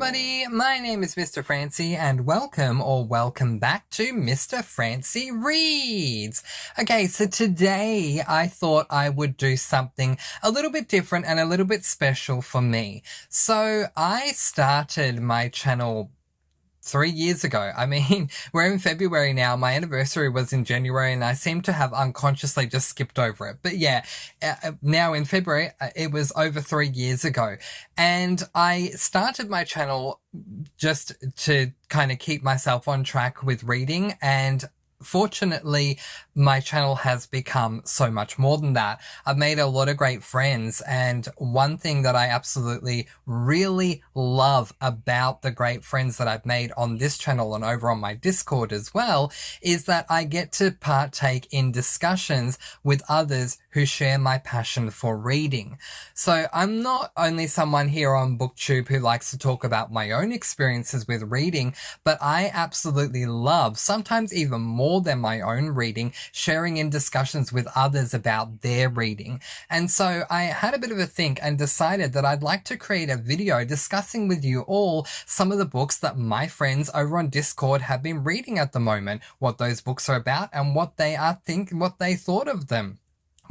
everybody, my name is Mr. Francy and welcome back to Mr. Francy Reads. Okay, so today I thought I would do something a little bit different and a little bit special for me. So I started my channel 3 years ago. I mean, we're in February now. My anniversary was in January and I seem to have unconsciously just skipped over it. But yeah, now in February, it was over 3 years ago. And I started my channel just to kind of keep myself on track with reading, and fortunately, my channel has become so much more than that. I've made a lot of great friends, and one thing that I absolutely really love about the great friends that I've made on this channel and over on my Discord as well is that I get to partake in discussions with others who share my passion for reading. So I'm not only someone here on BookTube who likes to talk about my own experiences with reading, but I absolutely love, sometimes even more than my own reading, sharing in discussions with others about their reading. And so I had a bit of a think and decided that I'd like to create a video discussing with you all some of the books that my friends over on Discord have been reading at the moment, what those books are about and what they thought of them.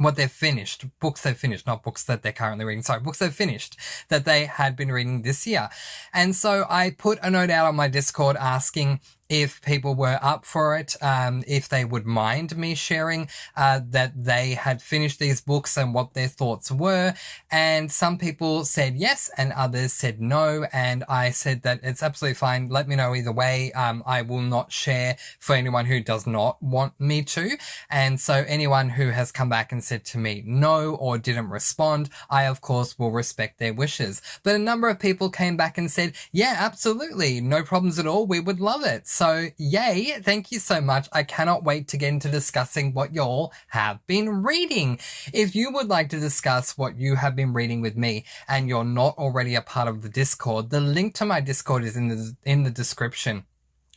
What they've finished, books they've finished, not books that they're currently reading, sorry, books they've finished that they had been reading this year. And so I put a note out on my Discord asking if people were up for it, if they would mind me sharing that they had finished these books and what their thoughts were. And some people said yes and others said no. And I said that it's absolutely fine. Let me know either way. I will not share for anyone who does not want me to. And so anyone who has come back and said to me no or didn't respond, I of course will respect their wishes. But a number of people came back and said, yeah, absolutely, no problems at all. We would love it. So yay, thank you so much. I cannot wait to get into discussing what y'all have been reading. If you would like to discuss what you have been reading with me and you're not already a part of the Discord, the link to my Discord is in the description.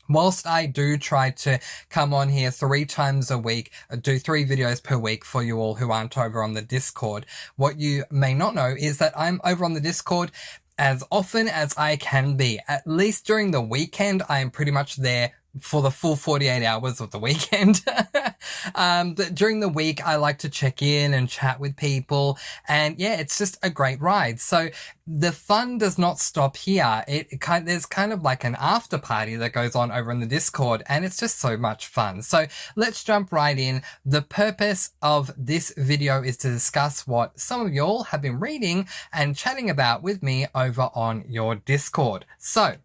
Whilst I do try to come on here 3 times a week, do 3 videos per week for you all who aren't over on the Discord, what you may not know is that I'm over on the Discord as often as I can be. At least during the weekend, I am pretty much there for the full 48 hours of the weekend. But during the week, I like to check in and chat with people. And yeah, it's just a great ride. So the fun does not stop here. There's kind of like an after party that goes on over in the Discord, and it's just so much fun. So let's jump right in. The purpose of this video is to discuss what some of y'all have been reading and chatting about with me over on your Discord. So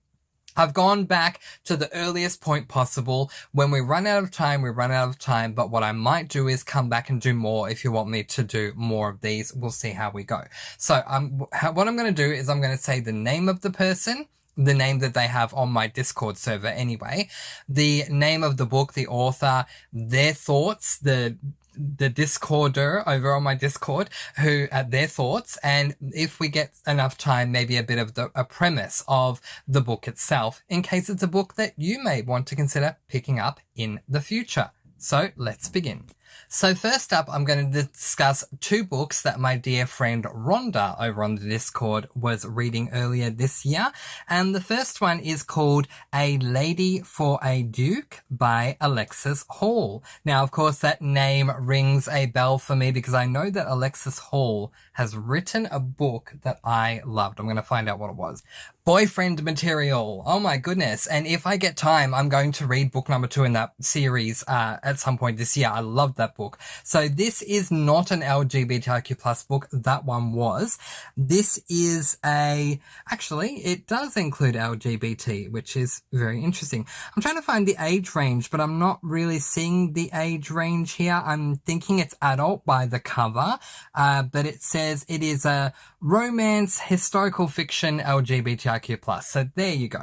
I've gone back to the earliest point possible. When we run out of time, we run out of time. But what I might do is come back and do more if you want me to do more of these. We'll see how we go. So what I'm going to do is I'm going to say the name of the person, the name that they have on my Discord server anyway, the name of the book, the author, their thoughts, the Discorder over on my Discord, who their thoughts, and if we get enough time, maybe a bit of a premise of the book itself, in case it's a book that you may want to consider picking up in the future. So let's begin. So first up, I'm going to discuss 2 books that my dear friend Rhonda over on the Discord was reading earlier this year. And the first one is called A Lady for a Duke by Alexis Hall. Now, of course, that name rings a bell for me because I know that Alexis Hall has written a book that I loved. I'm going to find out what it was. Boyfriend Material. Oh my goodness. And if I get time, I'm going to read book number 2 in that series at some point this year. I love that book. So this is not an LGBTIQ plus book. That one was. This is actually, it does include LGBT, which is very interesting. I'm trying to find the age range, but I'm not really seeing the age range here. I'm thinking it's adult by the cover, but it says it is a romance, historical fiction, LGBTIQ plus. So there you go.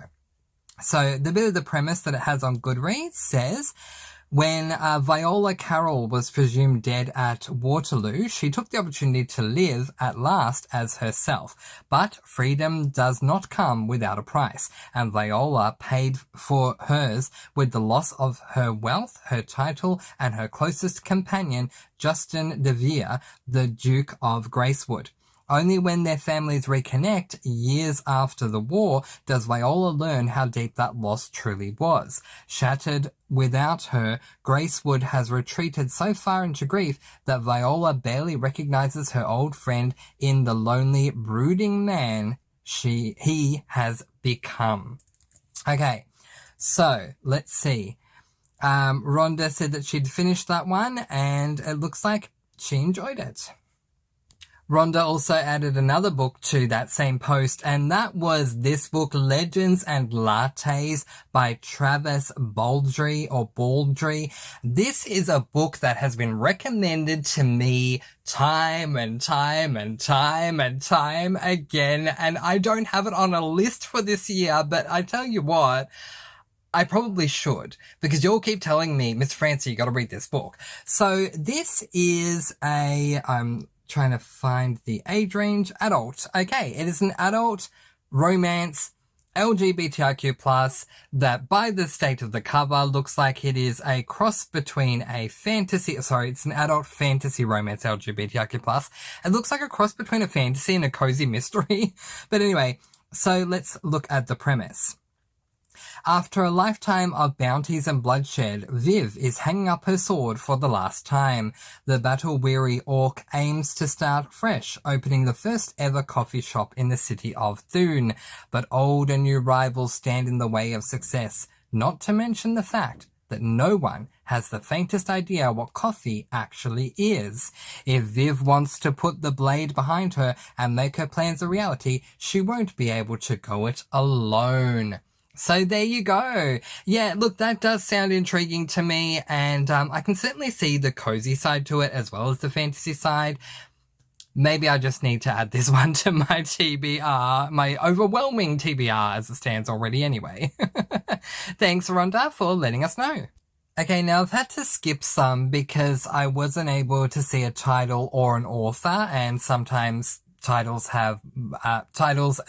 So the bit of the premise that it has on Goodreads says, when Viola Carroll was presumed dead at Waterloo, she took the opportunity to live at last as herself. But freedom does not come without a price, and Viola paid for hers with the loss of her wealth, her title, and her closest companion, Justin de Vere, the Duke of Gracewood. Only when their families reconnect years after the war does Viola learn how deep that loss truly was. Shattered without her, Gracewood has retreated so far into grief that Viola barely recognizes her old friend in the lonely, brooding man he has become. Okay, so let's see. Rhonda said that she'd finished that one, and it looks like she enjoyed it. Rhonda also added another book to that same post, and that was this book, Legends and Lattes by Travis Baldry. This is a book that has been recommended to me time and time again, and I don't have it on a list for this year, but I tell you what, I probably should, because you'll keep telling me, Miss Francy, you gotta read this book. So this is I'm trying to find the age range, adult. Okay, it is an adult romance, LGBTIQ+, that by the state of the cover looks like it is a cross between a fantasy, it's an adult fantasy romance LGBTIQ+. It looks like a cross between a fantasy and a cozy mystery. But anyway, so let's look at the premise. After a lifetime of bounties and bloodshed, Viv is hanging up her sword for the last time. The battle-weary orc aims to start fresh, opening the first ever coffee shop in the city of Thune. But old and new rivals stand in the way of success, not to mention the fact that no one has the faintest idea what coffee actually is. If Viv wants to put the blade behind her and make her plans a reality, she won't be able to go it alone. So there you go. Yeah, look, that does sound intriguing to me, and I can certainly see the cozy side to it as well as the fantasy side. Maybe I just need to add this one to my TBR, my overwhelming TBR as it stands already anyway. Thanks, Rhonda, for letting us know. Okay, now I've had to skip some because I wasn't able to see a title or an author, and sometimes titles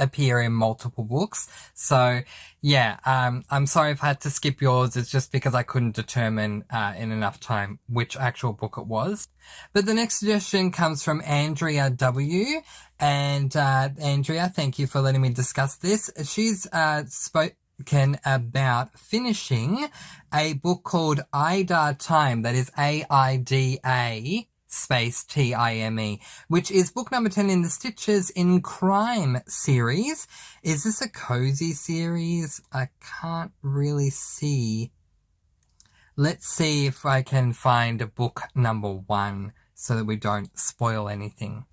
appear in multiple books. So yeah, I'm sorry if I had to skip yours. It's just because I couldn't determine in enough time which actual book it was. But the next suggestion comes from Andrea W. And Andrea, thank you for letting me discuss this. She's spoken about finishing a book called Ida Time, that is AIDA space TIME, which is book number 10 in the Stitches in Crime series. Is this a cozy series? I can't really see. Let's see if I can find book number 1 so that we don't spoil anything.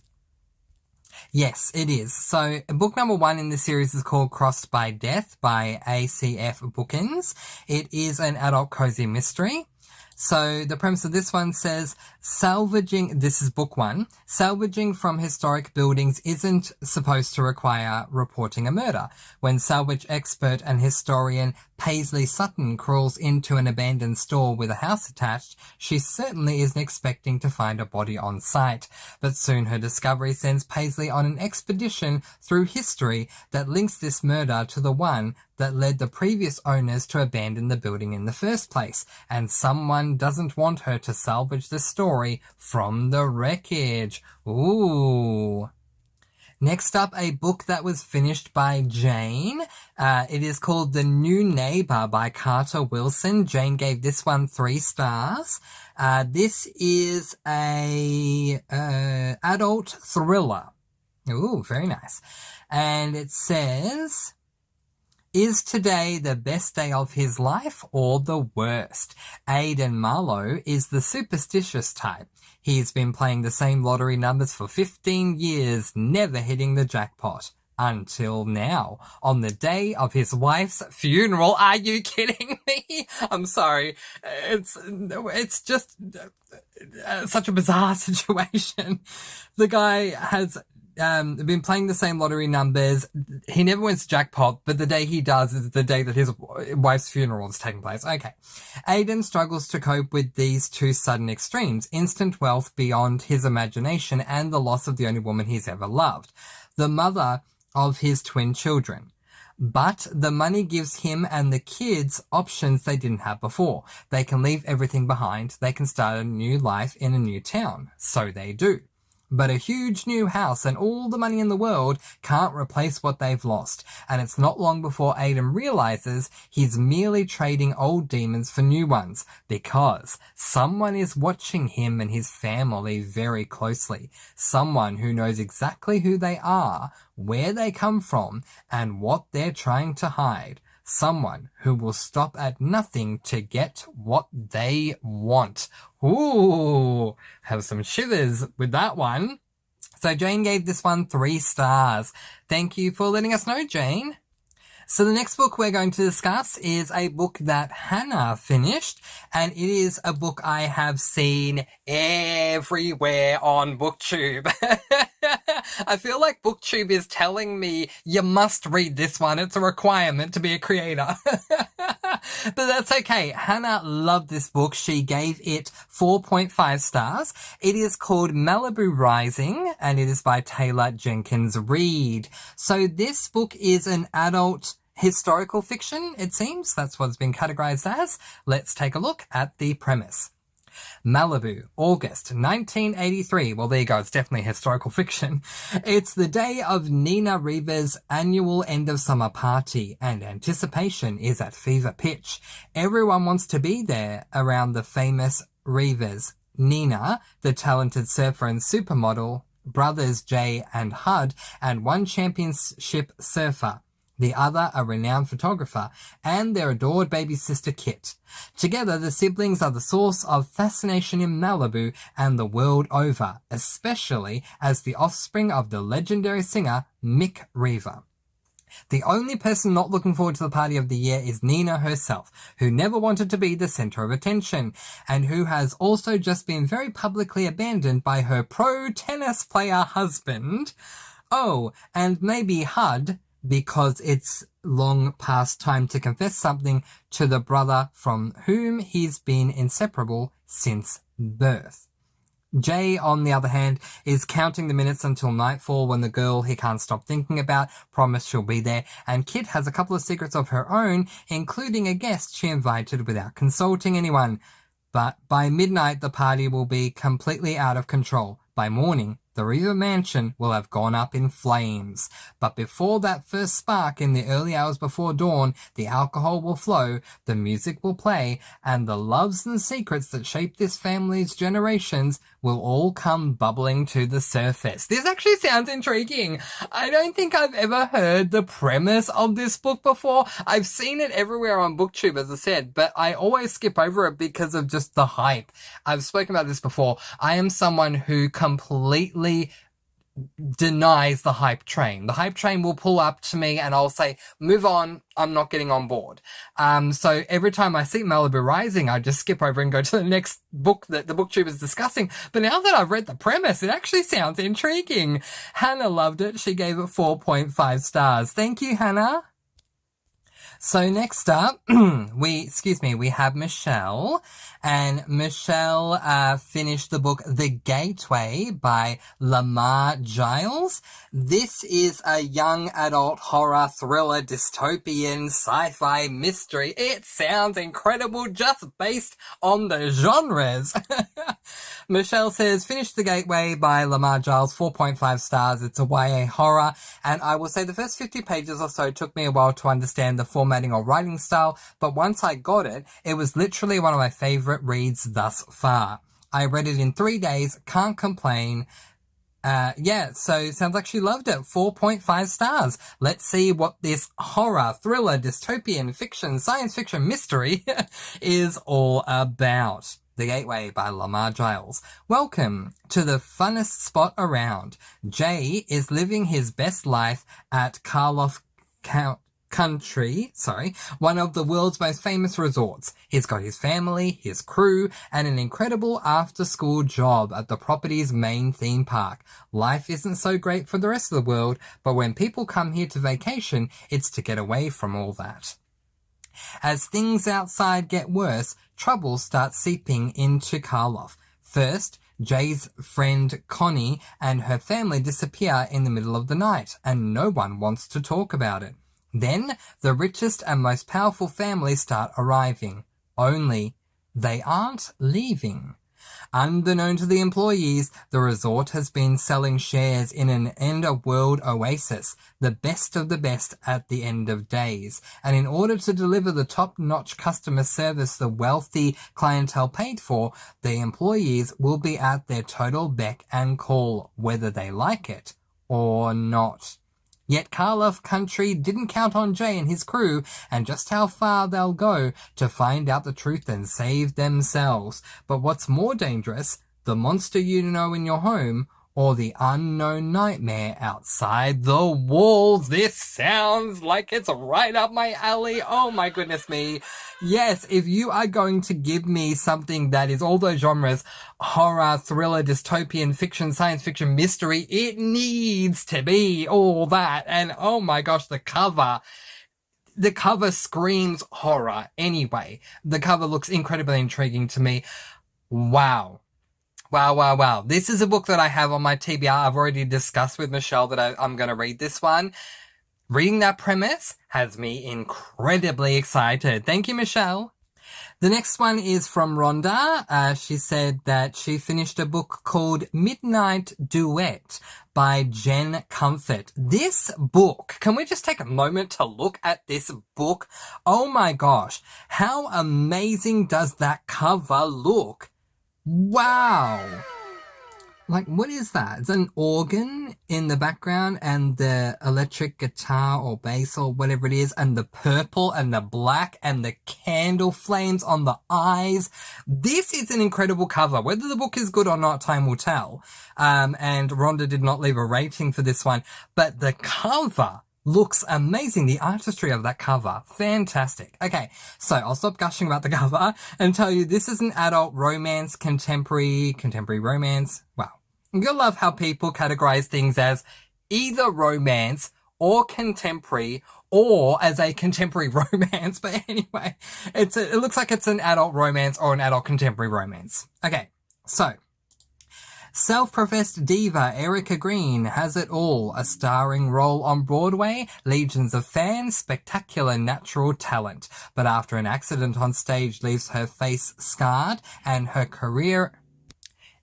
Yes, it is. So book number 1 in the series is called Crossed by Death by ACF Bookends. It is an adult cozy mystery. So the premise of this one says, this is book 1, salvaging from historic buildings isn't supposed to require reporting a murder. When salvage expert and historian Paisley Sutton crawls into an abandoned store with a house attached, she certainly isn't expecting to find a body on site. But soon her discovery sends Paisley on an expedition through history that links this murder to the one that led the previous owners to abandon the building in the first place, and someone doesn't want her to salvage the story from the wreckage. Ooh. Next up, a book that was finished by Jane. It is called The New Neighbor by Carter Wilson. Jane gave this one 3 stars. This is a adult thriller. Ooh, very nice. And it says, is today the best day of his life or the worst? Aidan Marlowe is the superstitious type. He's been playing the same lottery numbers for 15 years, never hitting the jackpot. Until now, on the day of his wife's funeral. Are you kidding me? I'm sorry. It's just such a bizarre situation. The guy has been playing the same lottery numbers. He never wins jackpot, but the day he does is the day that his wife's funeral is taking place. Okay. Aidan struggles to cope with these 2 sudden extremes, instant wealth beyond his imagination and the loss of the only woman he's ever loved, the mother of his twin children. But the money gives him and the kids options they didn't have before. They can leave everything behind. They can start a new life in a new town. So they do. But a huge new house and all the money in the world can't replace what they've lost. And it's not long before Aiden realizes he's merely trading old demons for new ones because someone is watching him and his family very closely. Someone who knows exactly who they are, where they come from, and what they're trying to hide. Someone who will stop at nothing to get what they want. Ooh, have some shivers with that one. So Jane gave this one 3 stars. Thank you for letting us know, Jane. So the next book we're going to discuss is a book that Hannah finished, and it is a book I have seen everywhere on BookTube. I feel like BookTube is telling me you must read this one. It's a requirement to be a creator. But that's okay. Hannah loved this book. She gave it 4.5 stars. It is called Malibu Rising, and it is by Taylor Jenkins Reid. So this book is an adult historical fiction, it seems. That's what it's been categorized as. Let's take a look at the premise. Malibu, August 1983. Well, there you go. It's definitely historical fiction. It's the day of Nina Reva's annual end of summer party, and anticipation is at fever pitch. Everyone wants to be there around the famous Revas. Nina, the talented surfer and supermodel, brothers Jay and Hud, and one championship surfer. The other a renowned photographer, and their adored baby sister Kit. Together, the siblings are the source of fascination in Malibu and the world over, especially as the offspring of the legendary singer Mick Reva. The only person not looking forward to the party of the year is Nina herself, who never wanted to be the center of attention, and who has also just been very publicly abandoned by her pro tennis player husband. Oh, and maybe Hud, because it's long past time to confess something to the brother from whom he's been inseparable since birth. Jay, on the other hand, is counting the minutes until nightfall when the girl he can't stop thinking about promised she'll be there, and Kit has a couple of secrets of her own, including a guest she invited without consulting anyone. But by midnight, the party will be completely out of control. By morning, the Reva mansion will have gone up in flames. But before that first spark in the early hours before dawn, the alcohol will flow, the music will play, and the loves and secrets that shape this family's generations will all come bubbling to the surface. This actually sounds intriguing. I don't think I've ever heard the premise of this book before. I've seen it everywhere on BookTube, as I said, but I always skip over it because of just the hype. I've spoken about this before. I am someone who completely denies the hype train. The hype train will pull up to me and I'll say, move on, I'm not getting on board. So every time I see Malibu Rising, I just skip over and go to the next book that the BookTube is discussing. But now that I've read the premise, it actually sounds intriguing. Hannah loved it. She gave it 4.5 stars. Thank you, Hannah. So next up, we have Michelle, and Michelle finished the book The Gateway by Lamar Giles. This is a young adult horror thriller dystopian sci-fi mystery. It sounds incredible just based on the genres. Michelle says, finished The Gateway by Lamar Giles, 4.5 stars. It's a YA horror, and I will say the first 50 pages or so took me a while to understand the formatting or writing style, but once I got it, it was literally one of my favorite reads thus far. I read it in 3 days, can't complain. So sounds like she loved it. 4.5 stars. Let's see what this horror, thriller, dystopian, fiction, science fiction mystery is all about. The Gateway by Lamar Giles. Welcome to the funnest spot around. Jay is living his best life at Karloff Country, one of the world's most famous resorts. He's got his family, his crew, and an incredible after-school job at the property's main theme park. Life isn't so great for the rest of the world, but when people come here to vacation, it's to get away from all that. As things outside get worse, trouble starts seeping into Karloff. First, Jay's friend Connie and her family disappear in the middle of the night, and no one wants to talk about it. Then, the richest and most powerful families start arriving. Only, they aren't leaving. Unbeknown to the employees, the resort has been selling shares in an end-of-world oasis, the best of the best at the end of days. And in order to deliver the top-notch customer service the wealthy clientele paid for, the employees will be at their total beck and call, whether they like it or not. Yet Karloff Country didn't count on Jay and his crew and just how far they'll go to find out the truth and save themselves. But what's more dangerous, the monster you know in your home or the unknown nightmare outside the walls? This sounds like it's right up my alley. Oh my goodness me. Yes, if you are going to give me something that is all those genres, horror, thriller, dystopian, fiction, science fiction, mystery, it needs to be all that. And oh my gosh, the cover screams horror anyway. The cover looks incredibly intriguing to me. Wow. Wow. This is a book that I have on my TBR. I've already discussed with Michelle that I'm going to read this one. Reading that premise has me incredibly excited. Thank you, Michelle. The next one is from Rhonda. She said that she finished a book called Midnight Duet by Jen Comfort. This book, can we just take a moment to look at this book? Oh my gosh, how amazing does that cover look? Wow. Like, what is that? It's an organ in the background and the electric guitar or bass or whatever it is, and the purple and the black and the candle flames on the eyes. This is an incredible cover. Whether the book is good or not, time will tell. And Rhonda did not leave a rating for this one, but the cover looks amazing. The artistry of that cover, fantastic. Okay, so I'll stop gushing about the cover and tell you this is an adult romance, contemporary romance. Wow. You'll love how people categorize things as either romance or contemporary or as a contemporary romance. But anyway, it looks like it's an adult romance or an adult contemporary romance. Okay, so self-professed diva Erica Green has it all. A starring role on Broadway, legions of fans, spectacular natural talent. But after an accident on stage leaves her face scarred and her career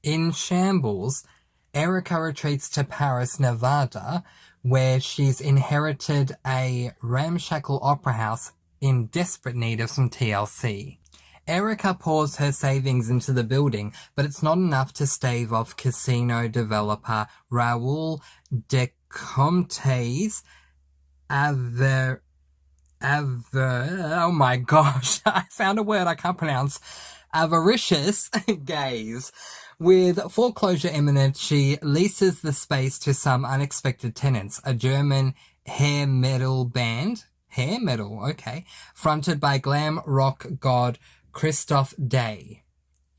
in shambles, Erica retreats to Paris, Nevada, where she's inherited a ramshackle opera house in desperate need of some TLC. Erica pours her savings into the building, but it's not enough to stave off casino developer Raoul Decomte's oh my gosh, I found a word I can't pronounce. Avaricious gaze. With foreclosure imminent, she leases the space to some unexpected tenants, a German hair metal band, fronted by glam rock god Christoph Day.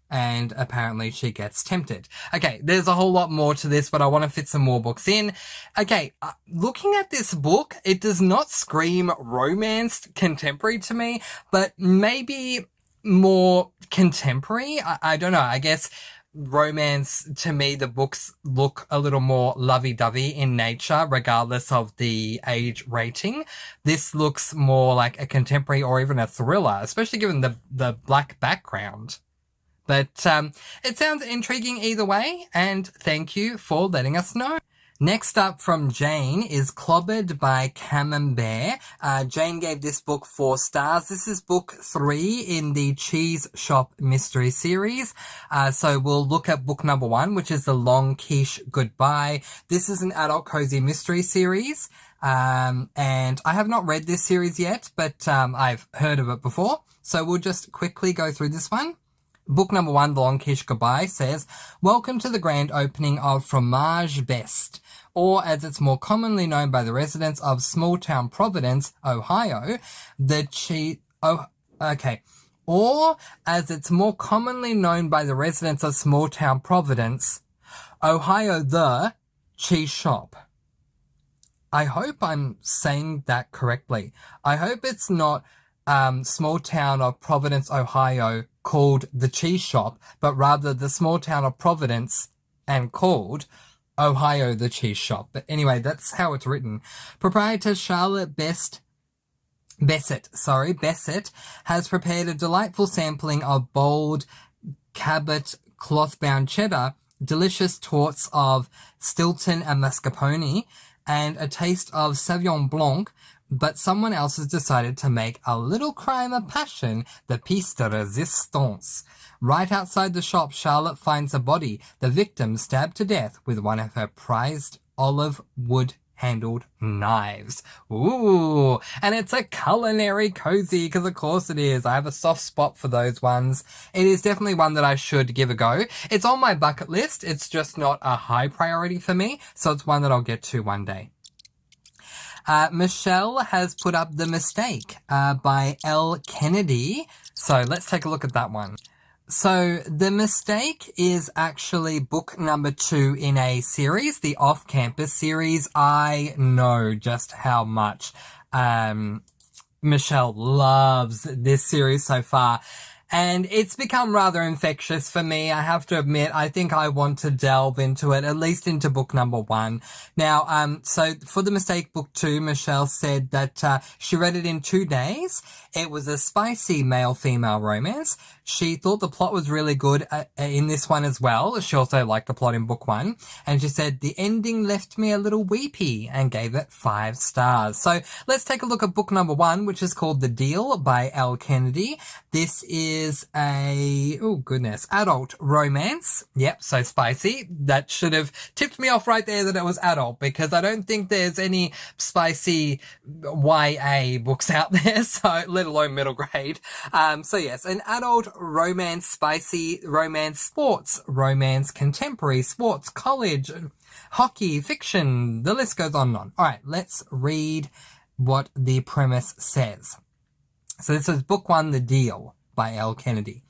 And apparently she gets tempted. Okay, there's a whole lot more to this, but I want to fit some more books in. Okay, looking at this book, it does not scream romance contemporary to me, but maybe more contemporary. I don't know. I guess romance, to me, the books look a little more lovey-dovey in nature, regardless of the age rating. This looks more like a contemporary or even a thriller, especially given the black background. But it sounds intriguing either way, and thank you for letting us know. Next up from Jane is Clobbered by Camembert. Jane gave this book 4 stars. This is book 3 in the Cheese Shop Mystery Series. So we'll look at book number 1, which is The Long Quiche Goodbye. This is an adult cozy mystery series. And I have not read this series yet, but I've heard of it before. So we'll just quickly go through this one. Book number 1, The Long Quiche Goodbye, says, welcome to the grand opening of Fromage Best, or as it's more commonly known by the residents of small-town Providence, Ohio, or as it's more commonly known by the residents of small-town Providence, Ohio, the cheese shop. I hope I'm saying that correctly. I hope it's not small town of Providence, Ohio, called the cheese shop, but rather the small town of Providence and called Ohio the cheese shop. But anyway, that's how it's written. Proprietor Charlotte Bessett has prepared a delightful sampling of bold Cabot cloth-bound cheddar, delicious torts of Stilton and mascarpone, and a taste of Sauvignon Blanc, but someone else has decided to make a little crime of passion, the piece de resistance. Right outside the shop, Charlotte finds a body, the victim stabbed to death with one of her prized olive wood-handled knives. Ooh, and it's a culinary cozy, because of course it is. I have a soft spot for those ones. It is definitely one that I should give a go. It's on my bucket list. It's just not a high priority for me, so it's one that I'll get to one day. Michelle has put up The Mistake by L. Kennedy. So let's take a look at that one. So The Mistake is actually book number 2 in a series, the Off-Campus series. I know just how much Michelle loves this series so far. And it's become rather infectious for me, I have to admit. I think I want to delve into it, at least into book number 1. Now, so for The Mistake book 2, Michelle said that she read it in 2 days. It was a spicy male-female romance. She thought the plot was really good in this one as well. She also liked the plot in book 1. And she said, the ending left me a little weepy, and gave it 5 stars. So let's take a look at book number 1, which is called The Deal by L. Kennedy. This is a, oh goodness, adult romance. Yep, so spicy. That should have tipped me off right there that it was adult, because I don't think there's any spicy YA books out there, so let alone middle grade. So yes, an adult romance, spicy romance, sports romance, contemporary sports, college, hockey, fiction, the list goes on and on. All right, let's read what the premise says. So this is book 1, The Deal by L. Kennedy.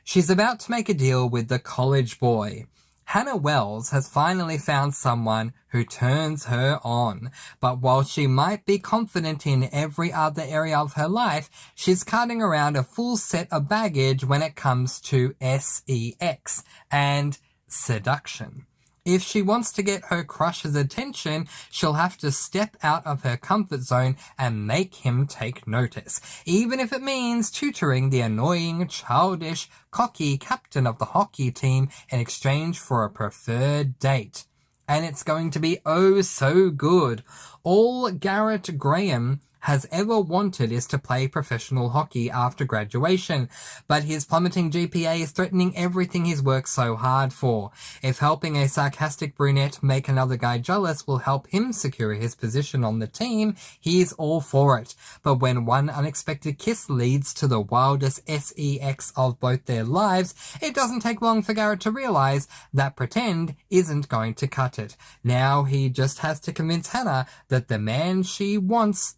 She's about to make a deal with the college boy. Hannah Wells has finally found someone who turns her on. But while she might be confident in every other area of her life, she's carting around a full set of baggage when it comes to sex and seduction. If she wants to get her crush's attention, she'll have to step out of her comfort zone and make him take notice, even if it means tutoring the annoying, childish, cocky captain of the hockey team in exchange for a preferred date. And it's going to be oh so good. All Garrett Graham has ever wanted is to play professional hockey after graduation, but his plummeting GPA is threatening everything he's worked so hard for. If helping a sarcastic brunette make another guy jealous will help him secure his position on the team, he's all for it. But when one unexpected kiss leads to the wildest sex of both their lives, it doesn't take long for Garrett to realize that pretend isn't going to cut it. Now he just has to convince Hannah that the man she wants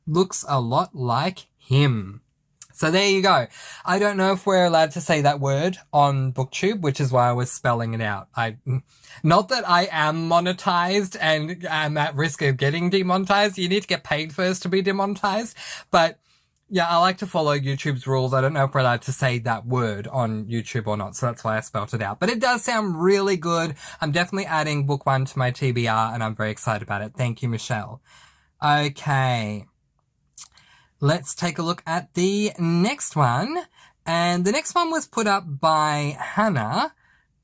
looks a lot like him. So there you go. I don't know if we're allowed to say that word on BookTube, which is why I was spelling it out. Not that I am monetized and am at risk of getting demonetized. You need to get paid first to be demonetized. But yeah, I like to follow YouTube's rules. I don't know if we're allowed to say that word on YouTube or not, so that's why I spelt it out. But it does sound really good. I'm definitely adding book 1 to my TBR, and I'm very excited about it. Thank you, Michelle. Okay, let's take a look at the next one. And the next one was put up by Hannah,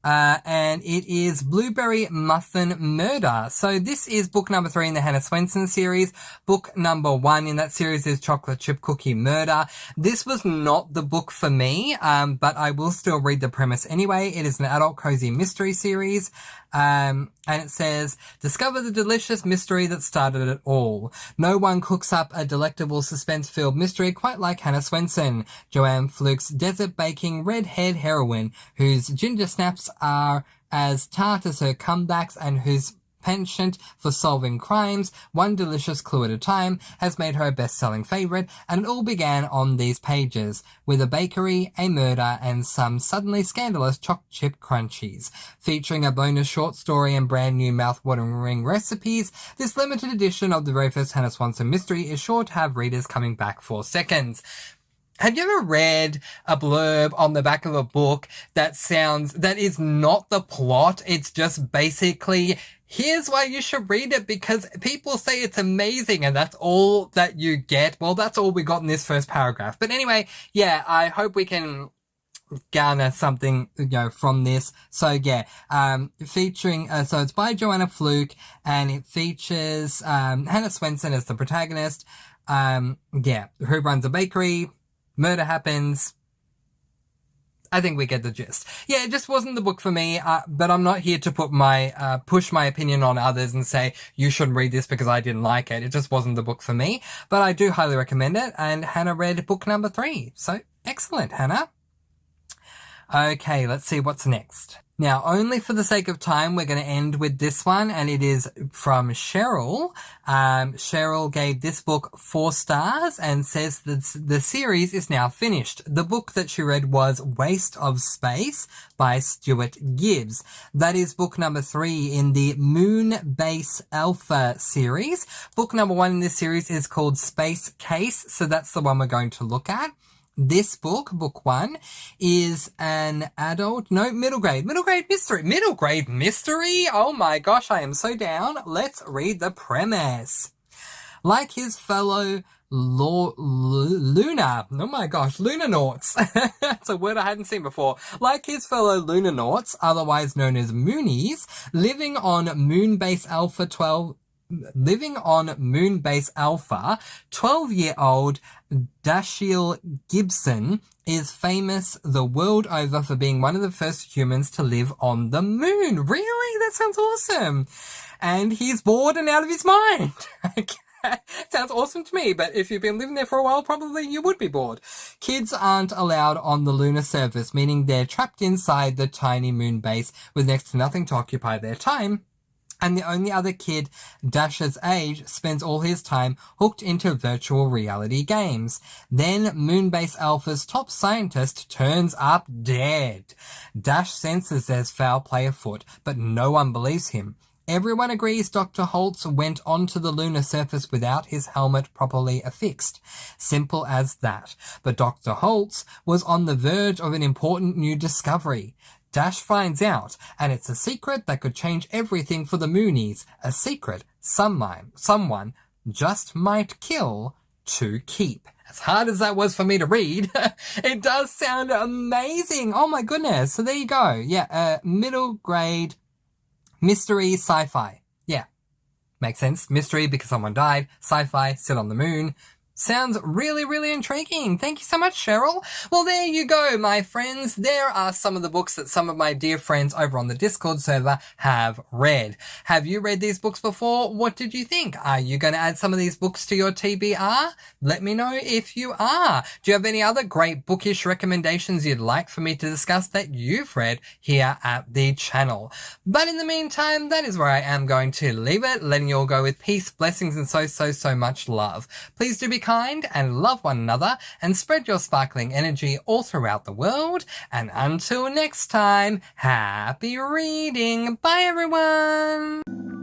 and it is Blueberry Muffin Murder. So this is book number 3 in the Hannah Swenson series. Book number 1 in that series is Chocolate Chip Cookie Murder. This was not the book for me, but I will still read the premise anyway. It is an adult cozy mystery series. And it says, discover the delicious mystery that started it all. No one cooks up a delectable suspense-filled mystery quite like Hannah Swenson, Joanne Fluke's desert-baking redhead heroine, whose ginger snaps are as tart as her comebacks and whose penchant for solving crimes, one delicious clue at a time, has made her a best-selling favourite, and it all began on these pages, with a bakery, a murder, and some suddenly scandalous choc chip crunchies. Featuring a bonus short story and brand new mouth-watering recipes, this limited edition of the very first Hannah Swanson mystery is sure to have readers coming back for seconds. Have you ever read a blurb on the back of a book that is not the plot? It's just basically, here's why you should read it because people say it's amazing and that's all that you get. Well, that's all we got in this first paragraph. But anyway, yeah, I hope we can garner something, from this. So yeah, featuring, so it's by Joanna Fluke, and it features, Hannah Swenson as the protagonist. Who runs a bakery, murder happens. I think we get the gist. Yeah, it just wasn't the book for me, but I'm not here to push my opinion on others and say, you shouldn't read this because I didn't like it. It just wasn't the book for me, but I do highly recommend it, and Hannah read book number 3. So, excellent, Hannah. Okay, let's see what's next. Now, only for the sake of time, we're going to end with this one, and it is from Cheryl. Cheryl gave this book 4 stars and says that the series is now finished. The book that she read was Waste of Space by Stuart Gibbs. That is book number 3 in the Moonbase Alpha series. Book number 1 in this series is called Space Case, so that's the one we're going to look at. This book, book 1, is an middle grade mystery. Middle grade mystery? Oh my gosh, I am so down. Let's read the premise. Like his fellow Lunanauts. That's a word I hadn't seen before. Like his fellow Lunanauts, otherwise known as Moonies, living on Moonbase Alpha, 12-year-old Dashiell Gibson is famous the world over for being one of the first humans to live on the moon. Really? That sounds awesome. And he's bored and out of his mind. Sounds awesome to me, but if you've been living there for a while, probably you would be bored. Kids aren't allowed on the lunar surface, meaning they're trapped inside the tiny moon base with next to nothing to occupy their time. And the only other kid Dash's age spends all his time hooked into virtual reality games. Then Moonbase Alpha's top scientist turns up dead. Dash senses there's foul play afoot, but no one believes him. Everyone agrees Dr. Holtz went onto the lunar surface without his helmet properly affixed. Simple as that. But Dr. Holtz was on the verge of an important new discovery. Dash finds out, and it's a secret that could change everything for the Moonies. A secret someone just might kill to keep. As hard as that was for me to read, it does sound amazing. Oh my goodness. So there you go. Yeah, middle grade mystery sci-fi. Yeah, makes sense. Mystery because someone died. Sci-fi, sit on the moon. Sounds really, really intriguing. Thank you so much, Cheryl. Well, there you go, my friends. There are some of the books that some of my dear friends over on the Discord server have read. Have you read these books before? What did you think? Are you going to add some of these books to your TBR? Let me know if you are. Do you have any other great bookish recommendations you'd like for me to discuss that you've read here at the channel? But in the meantime, that is where I am going to leave it, letting you all go with peace, blessings, and so much love. Please do be kind and love one another and spread your sparkling energy all throughout the world. And until next time, happy reading. Bye everyone.